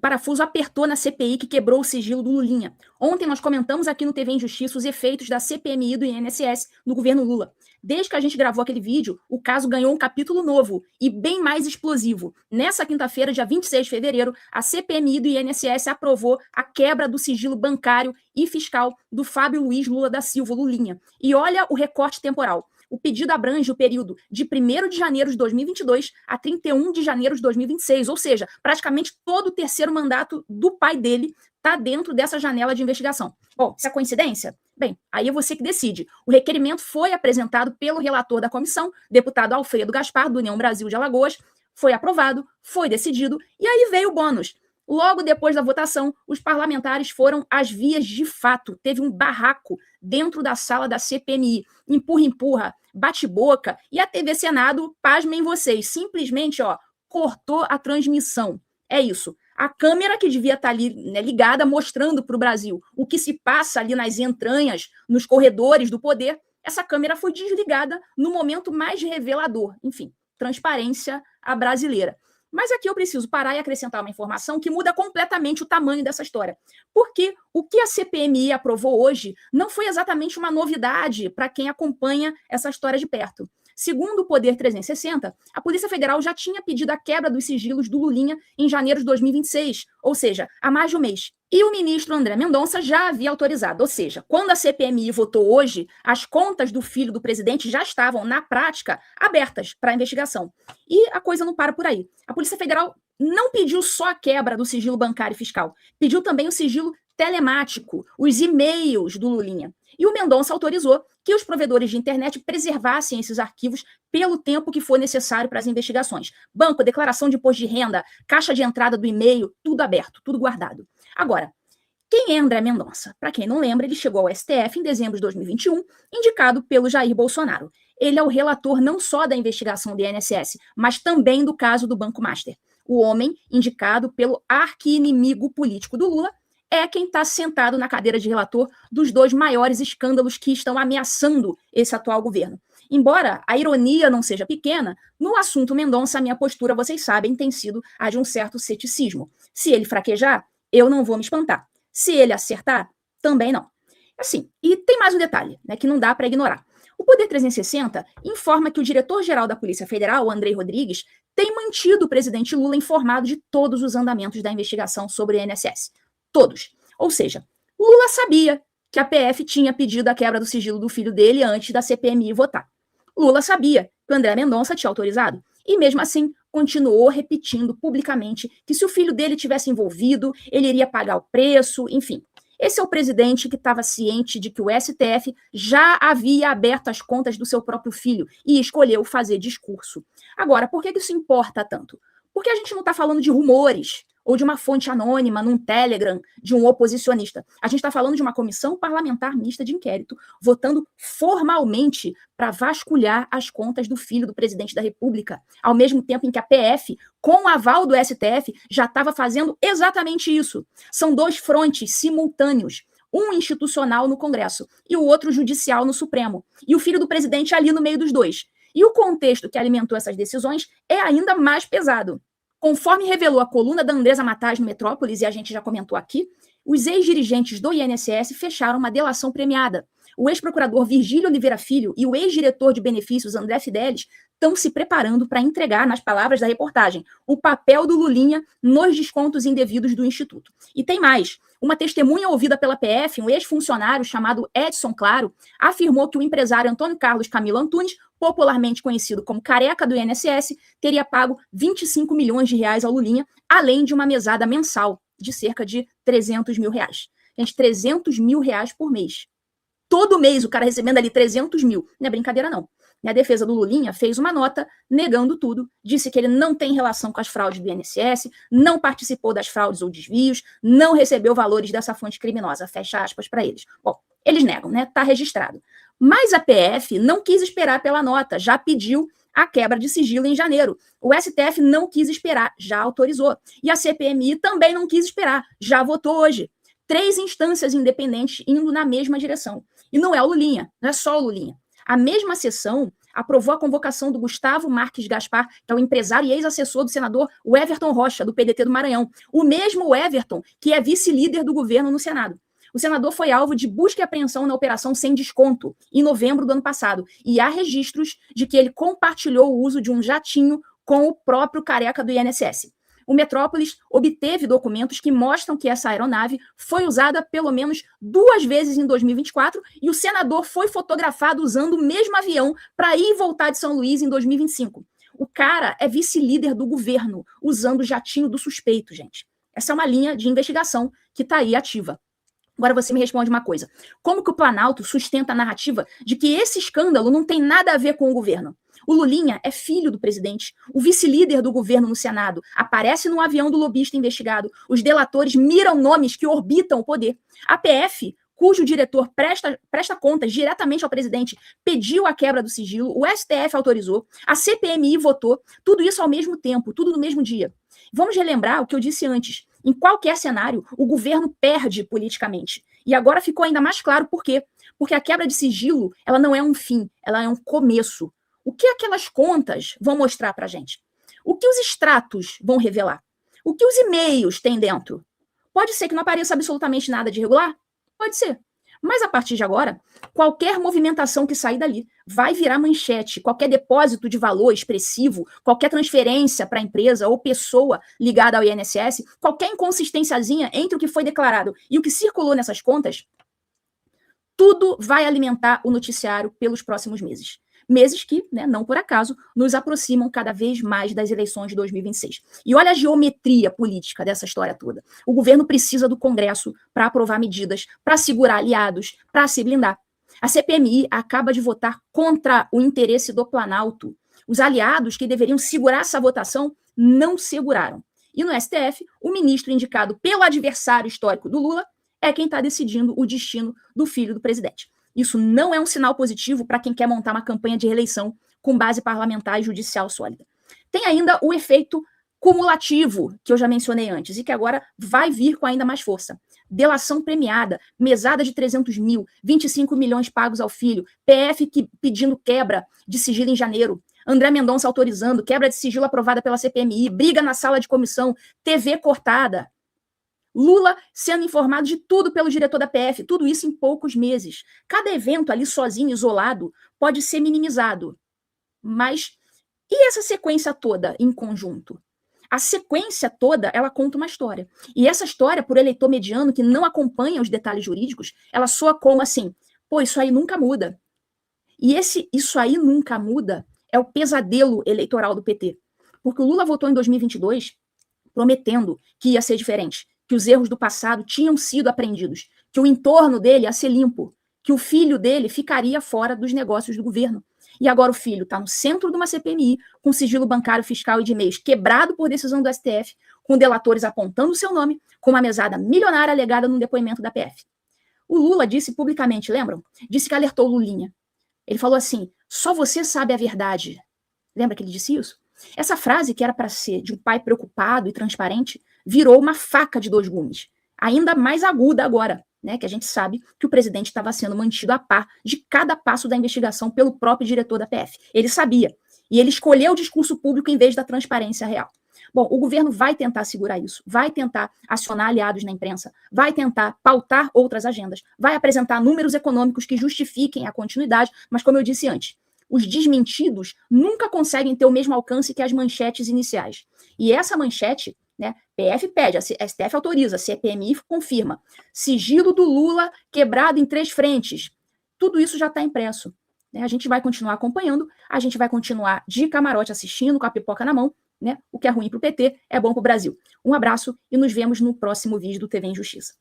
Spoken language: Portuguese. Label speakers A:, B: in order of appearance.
A: parafuso apertou na CPI que quebrou o sigilo do Lulinha. Ontem nós comentamos aqui no TV Injustiça os efeitos da CPMI do INSS no governo Lula. Desde que a gente gravou aquele vídeo, o caso ganhou um capítulo novo e bem mais explosivo. Nessa quinta-feira, dia 26 de fevereiro, a CPMI do INSS aprovou a quebra do sigilo bancário e fiscal do Fábio Luiz Lula da Silva, Lulinha. E olha o recorte temporal. O pedido abrange o período de 1º de janeiro de 2022 a 31 de janeiro de 2026, ou seja, praticamente todo o terceiro mandato do pai dele está dentro dessa janela de investigação. Bom, isso é coincidência? Bem, aí é você que decide. O requerimento foi apresentado pelo relator da comissão, deputado Alfredo Gaspar, do União Brasil de Alagoas, foi aprovado, foi decidido, e aí veio o bônus. Logo depois da votação, os parlamentares foram às vias de fato. Teve um barraco dentro da sala da CPMI. Empurra-empurra, bate-boca. E a TV Senado, pasmem vocês, simplesmente cortou a transmissão. É isso. A câmera que devia estar ali, né, ligada, mostrando para o Brasil o que se passa ali nas entranhas, nos corredores do poder, essa câmera foi desligada no momento mais revelador. Enfim, transparência à brasileira. Mas aqui eu preciso parar e acrescentar uma informação que muda completamente o tamanho dessa história. Porque o que a CPMI aprovou hoje não foi exatamente uma novidade para quem acompanha essa história de perto. Segundo o Poder 360, a Polícia Federal já tinha pedido a quebra dos sigilos do Lulinha em janeiro de 2026, ou seja, há mais de um mês. E o ministro André Mendonça já havia autorizado, ou seja, quando a CPMI votou hoje, as contas do filho do presidente já estavam, na prática, abertas para a investigação. E a coisa não para por aí. A Polícia Federal não pediu só a quebra do sigilo bancário e fiscal, pediu também o sigilo telemático, os e-mails do Lulinha. E o Mendonça autorizou que os provedores de internet preservassem esses arquivos pelo tempo que for necessário para as investigações. Banco, declaração de imposto de renda, caixa de entrada do e-mail, tudo aberto, tudo guardado. Agora, quem é André Mendonça? Para quem não lembra, ele chegou ao STF em dezembro de 2021, indicado pelo Jair Bolsonaro. Ele é o relator não só da investigação do INSS, mas também do caso do Banco Master. O homem indicado pelo arqui-inimigo político do Lula é quem está sentado na cadeira de relator dos 2 maiores escândalos que estão ameaçando esse atual governo. Embora a ironia não seja pequena, no assunto Mendonça, a minha postura, vocês sabem, tem sido a de um certo ceticismo. Se ele fraquejar, eu não vou me espantar. Se ele acertar, também não. Assim, e tem mais um detalhe, né, que não dá para ignorar. O Poder 360 informa que o diretor-geral da Polícia Federal, o Andrei Rodrigues, tem mantido o presidente Lula informado de todos os andamentos da investigação sobre o INSS. Todos. Ou seja, Lula sabia que a PF tinha pedido a quebra do sigilo do filho dele antes da CPMI votar. Lula sabia que o André Mendonça tinha autorizado e, mesmo assim, continuou repetindo publicamente que se o filho dele tivesse envolvido, ele iria pagar o preço, enfim. Esse é o presidente que estava ciente de que o STF já havia aberto as contas do seu próprio filho e escolheu fazer discurso. Agora, por que isso importa tanto? Porque a gente não está falando de rumores ou de uma fonte anônima num Telegram de um oposicionista. A gente está falando de uma comissão parlamentar mista de inquérito, votando formalmente para vasculhar as contas do filho do presidente da República, ao mesmo tempo em que a PF, com o aval do STF, já estava fazendo exatamente isso. São 2 frontes simultâneos, um institucional no Congresso e o outro judicial no Supremo. E o filho do presidente ali no meio dos 2. E o contexto que alimentou essas decisões é ainda mais pesado. Conforme revelou a coluna da Andresa Matais no Metrópolis, e a gente já comentou aqui, os ex-dirigentes do INSS fecharam uma delação premiada. O ex-procurador Virgílio Oliveira Filho e o ex-diretor de benefícios André Fidelis estão se preparando para entregar, nas palavras da reportagem, o papel do Lulinha nos descontos indevidos do Instituto. E tem mais. Uma testemunha ouvida pela PF, um ex-funcionário chamado Edson Claro, afirmou que o empresário Antônio Carlos Camilo Antunes, popularmente conhecido como Careca do INSS, teria pago 25 milhões de reais ao Lulinha, além de uma mesada mensal de cerca de 300 mil reais. Gente, 300 mil reais por mês. Todo mês o cara recebendo ali 300 mil. Não é brincadeira, não. A defesa do Lulinha fez uma nota negando tudo, disse que ele não tem relação com as fraudes do INSS, não participou das fraudes ou desvios, não recebeu valores dessa fonte criminosa, fecha aspas para eles. Bom, eles negam, né? Tá registrado. Mas a PF não quis esperar pela nota, já pediu a quebra de sigilo em janeiro. O STF não quis esperar, já autorizou. E a CPMI também não quis esperar, já votou hoje. 3 instâncias independentes indo na mesma direção. E não é o Lulinha, não é só o Lulinha. A mesma sessão aprovou a convocação do Gustavo Marques Gaspar, que é o empresário e ex-assessor do senador Everton Rocha, do PDT do Maranhão. O mesmo Everton que é vice-líder do governo no Senado. O senador foi alvo de busca e apreensão na Operação Sem Desconto, em novembro do ano passado. E há registros de que ele compartilhou o uso de um jatinho com o próprio careca do INSS. O Metrópolis obteve documentos que mostram que essa aeronave foi usada pelo menos 2 vezes em 2024 e o senador foi fotografado usando o mesmo avião para ir e voltar de São Luís em 2025. O cara é vice-líder do governo, usando o jatinho do suspeito, gente. Essa é uma linha de investigação que está aí ativa. Agora você me responde uma coisa. Como que o Planalto sustenta a narrativa de que esse escândalo não tem nada a ver com o governo? O Lulinha é filho do presidente, o vice-líder do governo no Senado, aparece no avião do lobista investigado, os delatores miram nomes que orbitam o poder. A PF, cujo diretor presta contas diretamente ao presidente, pediu a quebra do sigilo, o STF autorizou, a CPMI votou, tudo isso ao mesmo tempo, tudo no mesmo dia. Vamos relembrar o que eu disse antes. Em qualquer cenário, o governo perde politicamente. E agora ficou ainda mais claro por quê. Porque a quebra de sigilo, ela não é um fim, ela é um começo. O que aquelas contas vão mostrar para a gente? O que os extratos vão revelar? O que os e-mails têm dentro? Pode ser que não apareça absolutamente nada de irregular? Pode ser. Mas a partir de agora, qualquer movimentação que sair dali vai virar manchete. Qualquer depósito de valor expressivo, qualquer transferência para a empresa ou pessoa ligada ao INSS, qualquer inconsistênciazinha entre o que foi declarado e o que circulou nessas contas, tudo vai alimentar o noticiário pelos próximos meses. Meses que, não por acaso, nos aproximam cada vez mais das eleições de 2026. E olha a geometria política dessa história toda. O governo precisa do Congresso para aprovar medidas, para segurar aliados, para se blindar. A CPMI acaba de votar contra o interesse do Planalto. Os aliados que deveriam segurar essa votação não seguraram. E no STF, o ministro indicado pelo adversário histórico do Lula é quem está decidindo o destino do filho do presidente. Isso não é um sinal positivo para quem quer montar uma campanha de reeleição com base parlamentar e judicial sólida. Tem ainda o efeito cumulativo, que eu já mencionei antes, e que agora vai vir com ainda mais força. Delação premiada, mesada de 300 mil, 25 milhões pagos ao filho, PF pedindo quebra de sigilo em janeiro, André Mendonça autorizando, quebra de sigilo aprovada pela CPMI, briga na sala de comissão, TV cortada. Lula sendo informado de tudo pelo diretor da PF, tudo isso em poucos meses. Cada evento ali sozinho, isolado, pode ser minimizado. Mas e essa sequência toda em conjunto? A sequência toda, ela conta uma história. E essa história, por eleitor mediano que não acompanha os detalhes jurídicos, ela soa como assim, pô, isso aí nunca muda. E isso aí nunca muda é o pesadelo eleitoral do PT. Porque o Lula votou em 2022 prometendo que ia ser diferente, que os erros do passado tinham sido apreendidos, que o entorno dele ia ser limpo, que o filho dele ficaria fora dos negócios do governo. E agora o filho está no centro de uma CPMI, com sigilo bancário, fiscal e de e-mails quebrado por decisão do STF, com delatores apontando o seu nome, com uma mesada milionária alegada num depoimento da PF. O Lula disse publicamente, lembram? Disse que alertou o Lulinha. Ele falou assim, só você sabe a verdade. Lembra que ele disse isso? Essa frase, que era para ser de um pai preocupado e transparente, virou uma faca de 2 gumes. Ainda mais aguda agora, que a gente sabe que o presidente estava sendo mantido a par de cada passo da investigação pelo próprio diretor da PF. Ele sabia. E ele escolheu o discurso público em vez da transparência real. Bom, o governo vai tentar segurar isso, vai tentar acionar aliados na imprensa, vai tentar pautar outras agendas, vai apresentar números econômicos que justifiquem a continuidade, mas como eu disse antes, os desmentidos nunca conseguem ter o mesmo alcance que as manchetes iniciais. E essa manchete, PF pede, a STF autoriza, a CPMI confirma. Sigilo do Lula quebrado em 3 frentes. Tudo isso já está impresso. A gente vai continuar acompanhando, a gente vai continuar de camarote assistindo, com a pipoca na mão. O que é ruim para o PT é bom para o Brasil. Um abraço e nos vemos no próximo vídeo do TV em Justiça.